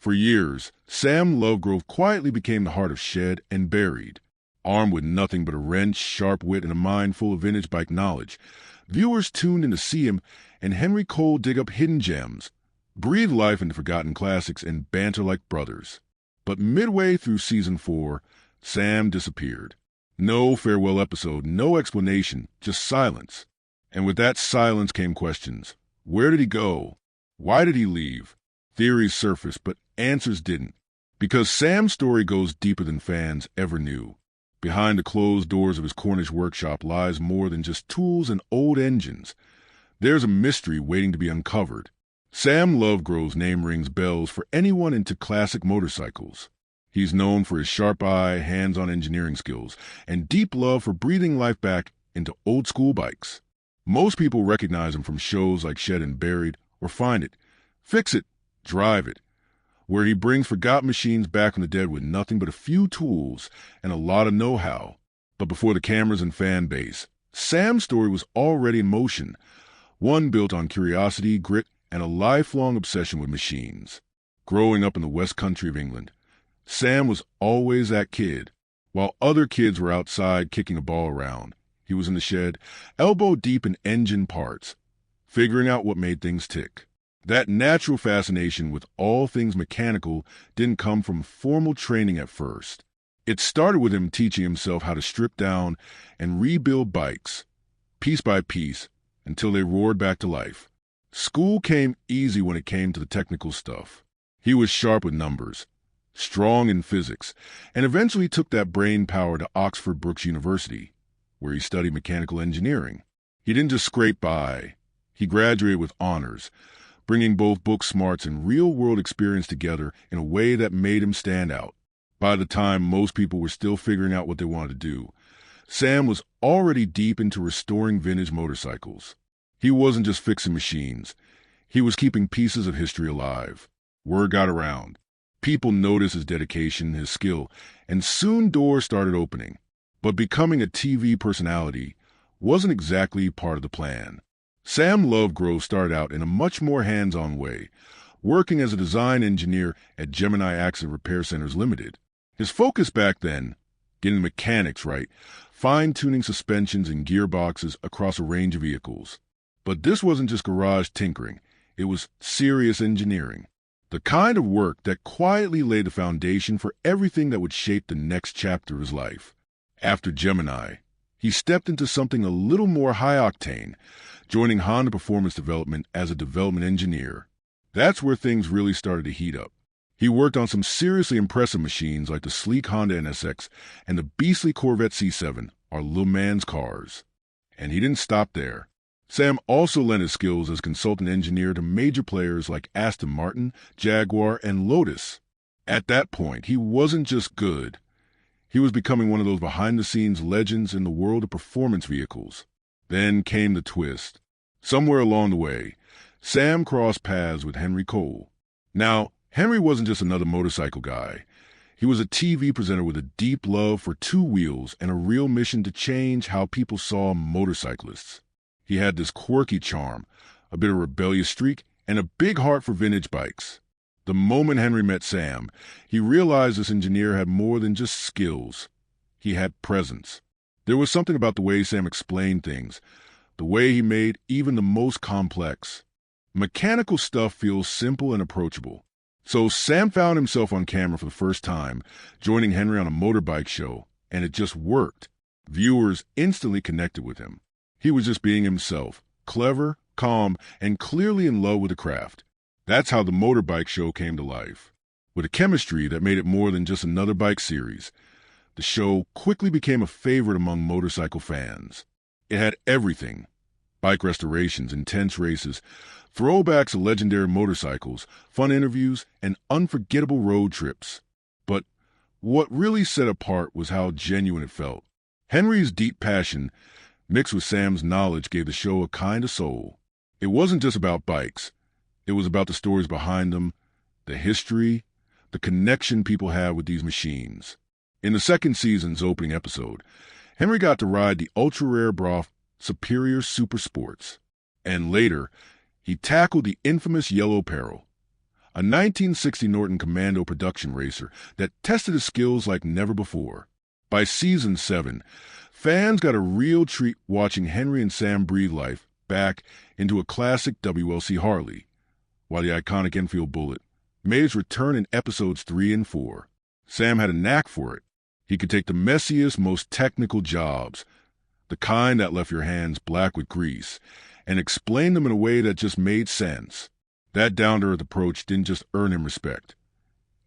For years, Sam Lovegrove quietly became the heart of Shed and Buried. Armed with nothing but a wrench, sharp wit, and a mind full of vintage bike knowledge, viewers tuned in to see him and Henry Cole dig up hidden gems, breathe life into forgotten classics, and banter like brothers. But midway through Season 4, Sam disappeared. No farewell episode, no explanation, just silence. And with that silence came questions. Where did he go? Why did he leave? Theories surfaced, but answers didn't. Because Sam's story goes deeper than fans ever knew. Behind the closed doors of his Cornish workshop lies more than just tools and old engines. There's a mystery waiting to be uncovered. Sam Lovegrove's name rings bells for anyone into classic motorcycles. He's known for his sharp eye, hands-on engineering skills, and deep love for breathing life back into old-school bikes. Most people recognize him from shows like Shed and Buried, or Find It, Fix It, Drive It, where he brings forgotten machines back from the dead with nothing but a few tools and a lot of know-how. But before the cameras and fan base, Sam's story was already in motion, one built on curiosity, grit, and a lifelong obsession with machines. Growing up in the West Country of England, Sam was always that kid. While other kids were outside kicking a ball around, he was in the shed, elbow deep in engine parts, figuring out what made things tick. That natural fascination with all things mechanical didn't come from formal training at first. It started with him teaching himself how to strip down and rebuild bikes, piece by piece, until they roared back to life. School came easy when it came to the technical stuff. He was sharp with numbers, strong in physics, and eventually took that brain power to Oxford Brookes University, where he studied mechanical engineering. He didn't just scrape by. He graduated with honors, bringing both book smarts and real-world experience together in a way that made him stand out. By the time most people were still figuring out what they wanted to do, Sam was already deep into restoring vintage motorcycles. He wasn't just fixing machines. He was keeping pieces of history alive. Word got around. People noticed his dedication, his skill, and soon doors started opening. But becoming a TV personality wasn't exactly part of the plan. Sam Lovegrove started out in a much more hands-on way, working as a design engineer at Gemini Accident Repair Centers Limited. His focus back then, getting the mechanics right, fine-tuning suspensions and gearboxes across a range of vehicles. But this wasn't just garage tinkering, it was serious engineering. The kind of work that quietly laid the foundation for everything that would shape the next chapter of his life. After Gemini, he stepped into something a little more high-octane, joining Honda Performance Development as a development engineer. That's where things really started to heat up. He worked on some seriously impressive machines like the sleek Honda NSX and the beastly Corvette C7, our Le Mans cars. And he didn't stop there. Sam also lent his skills as consultant engineer to major players like Aston Martin, Jaguar, and Lotus. At that point, he wasn't just good. He was becoming one of those behind-the-scenes legends in the world of performance vehicles. Then came the twist. Somewhere along the way, Sam crossed paths with Henry Cole. Now, Henry wasn't just another motorcycle guy. He was a TV presenter with a deep love for two wheels and a real mission to change how people saw motorcyclists. He had this quirky charm, a bit of a rebellious streak, and a big heart for vintage bikes. The moment Henry met Sam, he realized this engineer had more than just skills. He had presence. There was something about the way Sam explained things, the way he made even the most complex. Mechanical stuff feels simple and approachable. So Sam found himself on camera for the first time, joining Henry on a motorbike show, and it just worked. Viewers instantly connected with him. He was just being himself, clever, calm, and clearly in love with the craft. That's how the motorbike show came to life. With a chemistry that made it more than just another bike series, the show quickly became a favorite among motorcycle fans. It had everything: bike restorations, intense races, throwbacks of legendary motorcycles, fun interviews, and unforgettable road trips. But what really set apart was how genuine it felt. Henry's deep passion, mixed with Sam's knowledge, gave the show a kind of soul. It wasn't just about bikes. It was about the stories behind them, the history, the connection people have with these machines. In the second season's opening episode, Henry got to ride the ultra-rare Brough Superior Super Sports. And later, he tackled the infamous Yellow Peril, a 1960 Norton Commando production racer that tested his skills like never before. By season 7, fans got a real treat watching Henry and Sam breathe life back into a classic WLC Harley, while the iconic Enfield Bullet made its return in episodes 3 and 4. Sam had a knack for it. He could take the messiest, most technical jobs, the kind that left your hands black with grease, and explain them in a way that just made sense. That down-to-earth approach didn't just earn him respect.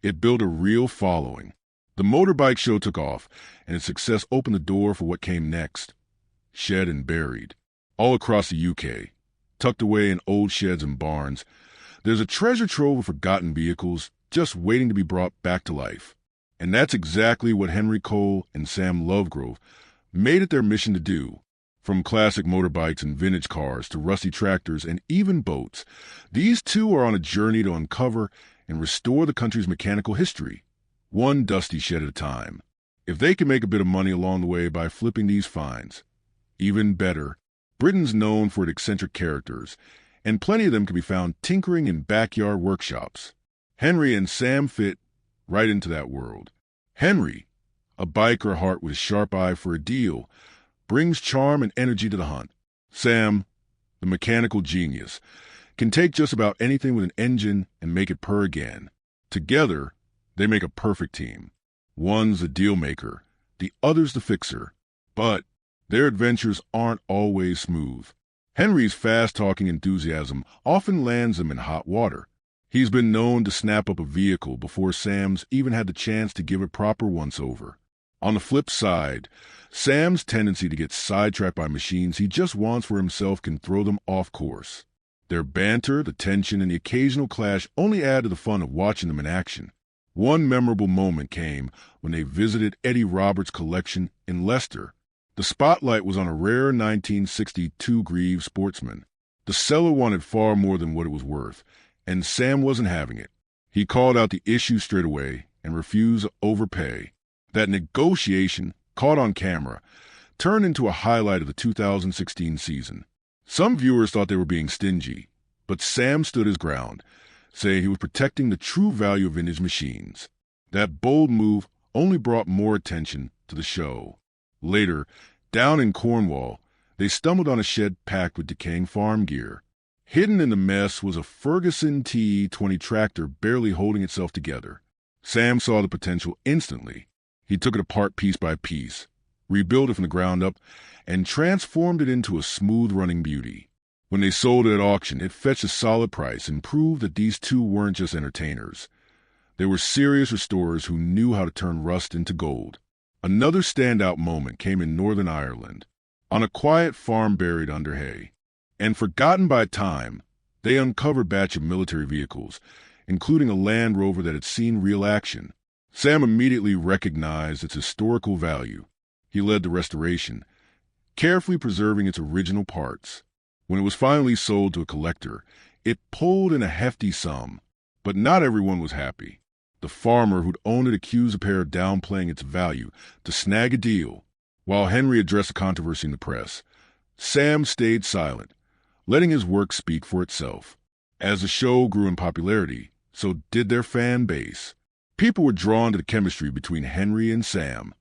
It built a real following. The motorbike show took off, and its success opened the door for what came next. Shed and Buried. All across the UK, tucked away in old sheds and barns, there's a treasure trove of forgotten vehicles just waiting to be brought back to life. And that's exactly what Henry Cole and Sam Lovegrove made it their mission to do. From classic motorbikes and vintage cars to rusty tractors and even boats, these two are on a journey to uncover and restore the country's mechanical history, one dusty shed at a time. If they can make a bit of money along the way by flipping these finds, even better. Britain's known for its eccentric characters, and plenty of them can be found tinkering in backyard workshops. Henry and Sam fit right into that world. Henry, a biker at heart with a sharp eye for a deal, brings charm and energy to the hunt. Sam, the mechanical genius, can take just about anything with an engine and make it purr again. Together, they make a perfect team. One's the deal maker, the other's the fixer. But their adventures aren't always smooth. Henry's fast-talking enthusiasm often lands him in hot water. He's been known to snap up a vehicle before Sam's even had the chance to give it proper once-over. On the flip side, Sam's tendency to get sidetracked by machines he just wants for himself can throw them off course. Their banter, the tension, and the occasional clash only add to the fun of watching them in action. One memorable moment came when they visited Eddie Roberts' collection in Leicester. The spotlight was on a rare 1962 Greaves Sportsman. The seller wanted far more than what it was worth, and Sam wasn't having it. He called out the issue straight away and refused to overpay. That negotiation, caught on camera, turned into a highlight of the 2016 season. Some viewers thought they were being stingy, but Sam stood his ground, saying he was protecting the true value of vintage machines. That bold move only brought more attention to the show. Later, down in Cornwall, they stumbled on a shed packed with decaying farm gear. Hidden in the mess was a Ferguson TE-20 tractor barely holding itself together. Sam saw the potential instantly. He took it apart piece by piece, rebuilt it from the ground up, and transformed it into a smooth-running beauty. When they sold it at auction, it fetched a solid price and proved that these two weren't just entertainers. They were serious restorers who knew how to turn rust into gold. Another standout moment came in Northern Ireland, on a quiet farm buried under hay. And forgotten by time, they uncovered a batch of military vehicles, including a Land Rover that had seen real action. Sam immediately recognized its historical value. He led the restoration, carefully preserving its original parts. When it was finally sold to a collector, it pulled in a hefty sum, but not everyone was happy. The farmer who'd owned it accused the pair of downplaying its value to snag a deal. While Henry addressed the controversy in the press, Sam stayed silent, letting his work speak for itself. As the show grew in popularity, so did their fan base. People were drawn to the chemistry between Henry and Sam.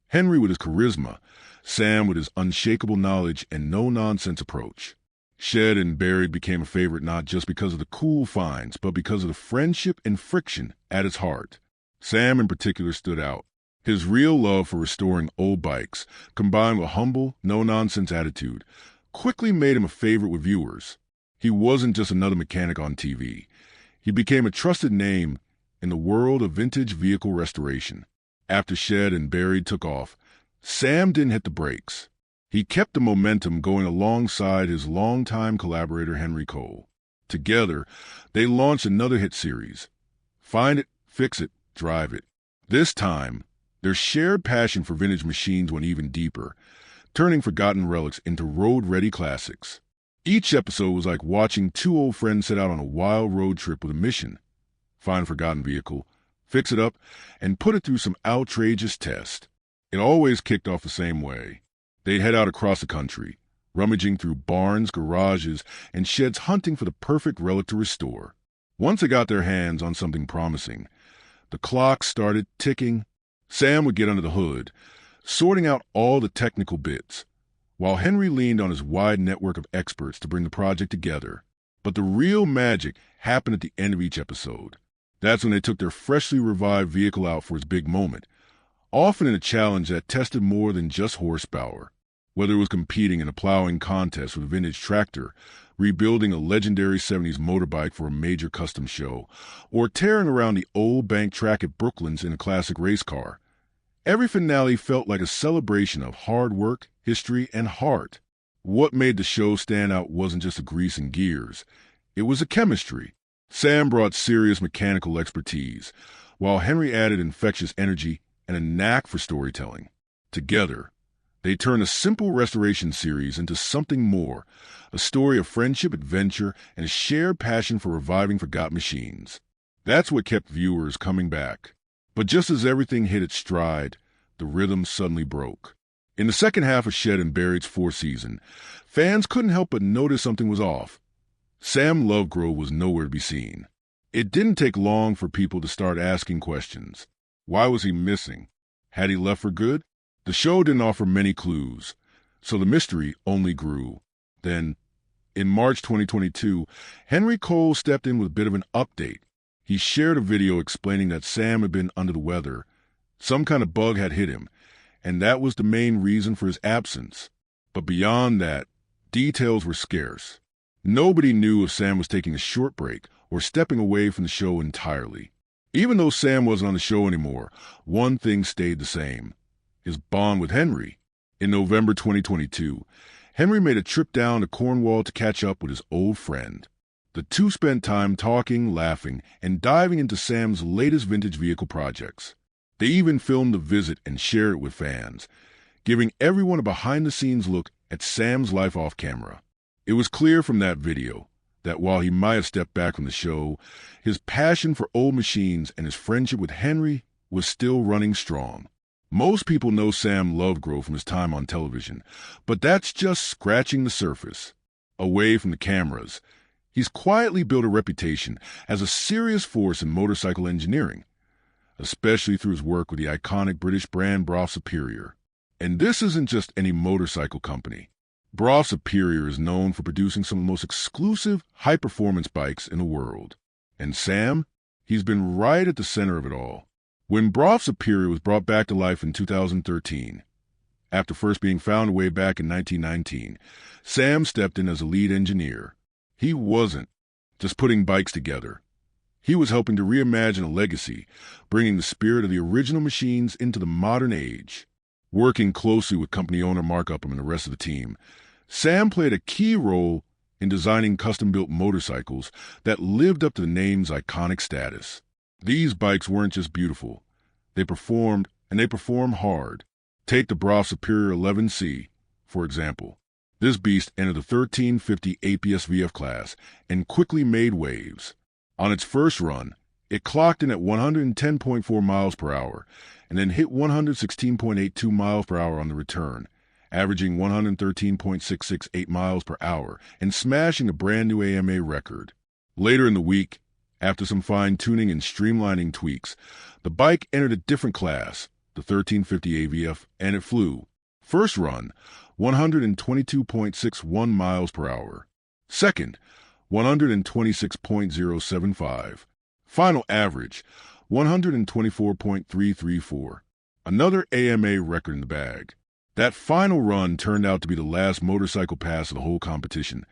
Henry with his charisma, Sam with his unshakable knowledge and no-nonsense approach. Shed and Buried became a favorite not just because of the cool finds, but because of the friendship and friction at its heart. Sam in particular stood out. His real love for restoring old bikes, combined with a humble, no-nonsense attitude, quickly made him a favorite with viewers. He wasn't just another mechanic on TV. He became a trusted name in the world of vintage vehicle restoration. After Shed and Buried took off, Sam didn't hit the brakes. He kept the momentum going alongside his longtime collaborator Henry Cole. Together, they launched another hit series, Find It, Fix It, Drive It. This time, their shared passion for vintage machines went even deeper, turning forgotten relics into road-ready classics. Each episode was like watching two old friends set out on a wild road trip with a mission. Find a forgotten vehicle, fix it up, and put it through some outrageous test. It always kicked off the same way. They'd head out across the country, rummaging through barns, garages, and sheds hunting for the perfect relic to restore. Once they got their hands on something promising, the clock started ticking. Sam would get under the hood, sorting out all the technical bits, while Henry leaned on his wide network of experts to bring the project together. But the real magic happened at the end of each episode. That's when they took their freshly revived vehicle out for its big moment, often in a challenge that tested more than just horsepower. Whether it was competing in a plowing contest with a vintage tractor, rebuilding a legendary 70s motorbike for a major custom show, or tearing around the old bank track at Brooklands in a classic race car, every finale felt like a celebration of hard work, history, and heart. What made the show stand out wasn't just the grease and gears. It was the chemistry. Sam brought serious mechanical expertise, while Henry added infectious energy and a knack for storytelling. Together, they turned a simple restoration series into something more, a story of friendship, adventure, and a shared passion for reviving forgotten machines. That's what kept viewers coming back. But just as everything hit its stride, the rhythm suddenly broke. In the second half of Shed and Buried's fourth season, fans couldn't help but notice something was off. Sam Lovegrove was nowhere to be seen. It didn't take long for people to start asking questions. Why was he missing? Had he left for good? The show didn't offer many clues, so the mystery only grew. Then, in March 2022, Henry Cole stepped in with a bit of an update. He shared a video explaining that Sam had been under the weather. Some kind of bug had hit him, and that was the main reason for his absence. But beyond that, details were scarce. Nobody knew if Sam was taking a short break or stepping away from the show entirely. Even though Sam wasn't on the show anymore, one thing stayed the same: his bond with Henry. In November 2022, Henry made a trip down to Cornwall to catch up with his old friend. The two spent time talking, laughing, and diving into Sam's latest vintage vehicle projects. They even filmed the visit and shared it with fans, giving everyone a behind-the-scenes look at Sam's life off camera. It was clear from that video that while he might have stepped back from the show, his passion for old machines and his friendship with Henry was still running strong. Most people know Sam Lovegrove from his time on television, but that's just scratching the surface. Away from the cameras, he's quietly built a reputation as a serious force in motorcycle engineering, especially through his work with the iconic British brand Brough Superior. And this isn't just any motorcycle company. Brough Superior is known for producing some of the most exclusive, high-performance bikes in the world. And Sam? He's been right at the center of it all. When Brough Superior was brought back to life in 2013, after first being found way back in 1919, Sam stepped in as a lead engineer. He wasn't just putting bikes together. He was helping to reimagine a legacy, bringing the spirit of the original machines into the modern age. Working closely with company owner Mark Upham and the rest of the team, Sam played a key role in designing custom-built motorcycles that lived up to the name's iconic status. These bikes weren't just beautiful. They performed, and they perform hard. Take the Brough Superior 11C, for example. This beast entered the 1350 APS VF class and quickly made waves. On its first run, it clocked in at 110.4 miles per hour and then hit 116.82 miles per hour on the return, averaging 113.668 miles per hour and smashing a brand new AMA record. Later in the week, after some fine-tuning and streamlining tweaks, the bike entered a different class, the 1350 AVF, and it flew. First run, 122.61 miles per hour. Second, 126.075. Final average, 124.334. Another AMA record in the bag. That final run turned out to be the last motorcycle pass of the whole competition,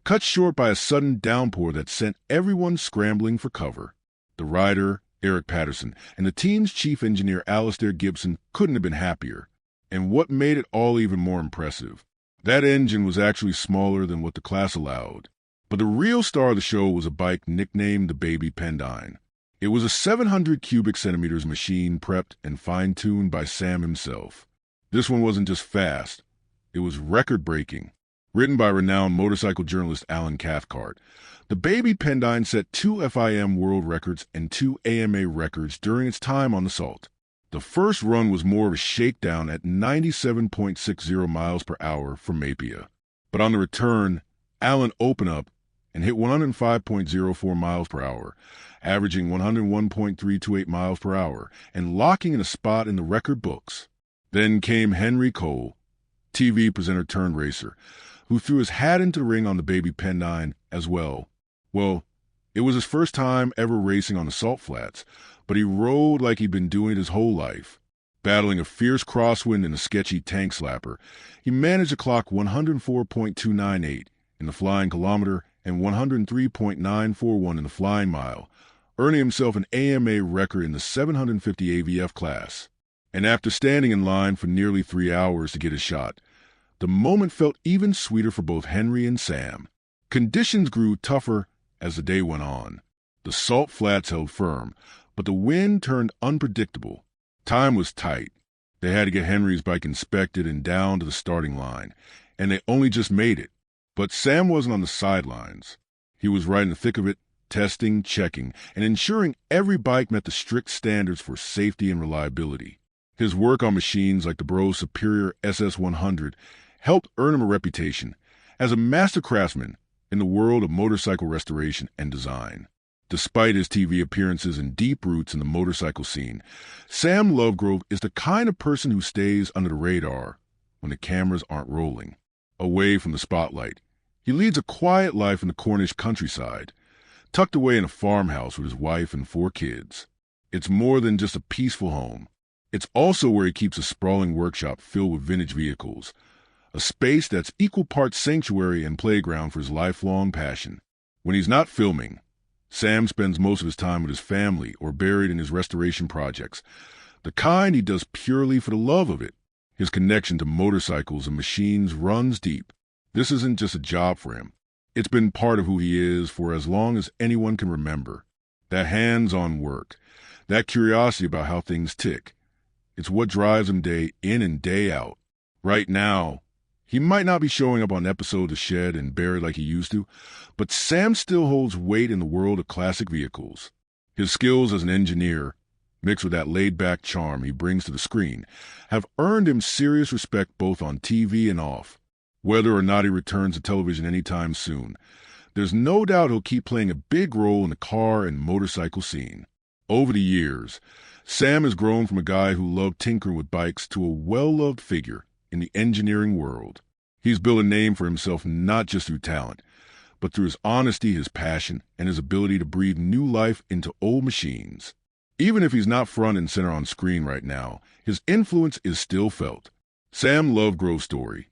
cut short by a sudden downpour that sent everyone scrambling for cover. The rider, Eric Patterson, and the team's chief engineer, Alistair Gibson, couldn't have been happier. And what made it all even more impressive, that engine was actually smaller than what the class allowed. But the real star of the show was a bike nicknamed the Baby Pendine. It was a 700 cubic centimeters machine prepped and fine-tuned by Sam himself. This one wasn't just fast, it was record-breaking. Written by renowned motorcycle journalist Alan Cathcart, the Baby Pendine set 2 FIM world records and 2 AMA records during its time on the Salt. The first run was more of a shakedown at 97.60 miles per hour from Mapia. But on the return, Alan opened up and hit 105.04 miles per hour, averaging 101.328 miles per hour, and locking in a spot in the record books. Then came Henry Cole, TV presenter turned racer, who threw his hat into the ring on the Baby Pennine as well. Well, it was his first time ever racing on the salt flats, but he rode like he'd been doing it his whole life. Battling a fierce crosswind and a sketchy tank slapper, he managed to clock 104.298 in the flying kilometer and 103.941 in the flying mile, earning himself an AMA record in the 750 AVF class. And after standing in line for nearly 3 hours to get his shot, the moment felt even sweeter for both Henry and Sam. Conditions grew tougher as the day went on. The salt flats held firm, but the wind turned unpredictable. Time was tight. They had to get Henry's bike inspected and down to the starting line, and they only just made it. But Sam wasn't on the sidelines. He was right in the thick of it, testing, checking, and ensuring every bike met the strict standards for safety and reliability. His work on machines like the Bros Superior SS100 helped earn him a reputation as a master craftsman in the world of motorcycle restoration and design. Despite his TV appearances and deep roots in the motorcycle scene, Sam Lovegrove is the kind of person who stays under the radar when the cameras aren't rolling. Away from the spotlight, he leads a quiet life in the Cornish countryside, tucked away in a farmhouse with his wife and 4 kids. It's more than just a peaceful home. It's also where he keeps a sprawling workshop filled with vintage vehicles, a space that's equal parts sanctuary and playground for his lifelong passion. When he's not filming, Sam spends most of his time with his family or buried in his restoration projects, the kind he does purely for the love of it. His connection to motorcycles and machines runs deep. This isn't just a job for him. It's been part of who he is for as long as anyone can remember. That hands-on work, that curiosity about how things tick, it's what drives him day in and day out. Right now, he might not be showing up on episodes of Shed and Buried like he used to, but Sam still holds weight in the world of classic vehicles. His skills as an engineer, mixed with that laid-back charm he brings to the screen, have earned him serious respect both on TV and off. Whether or not he returns to television anytime soon, there's no doubt he'll keep playing a big role in the car and motorcycle scene. Over the years, Sam has grown from a guy who loved tinkering with bikes to a well-loved figure in the engineering world. He's built a name for himself not just through talent, but through his honesty, his passion, and his ability to breathe new life into old machines. Even if he's not front and center on screen right now, his influence is still felt. Sam Lovegrove's story,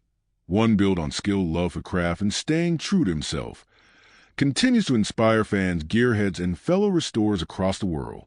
one built on skill, love for craft, and staying true to himself, continues to inspire fans, gearheads, and fellow restorers across the world.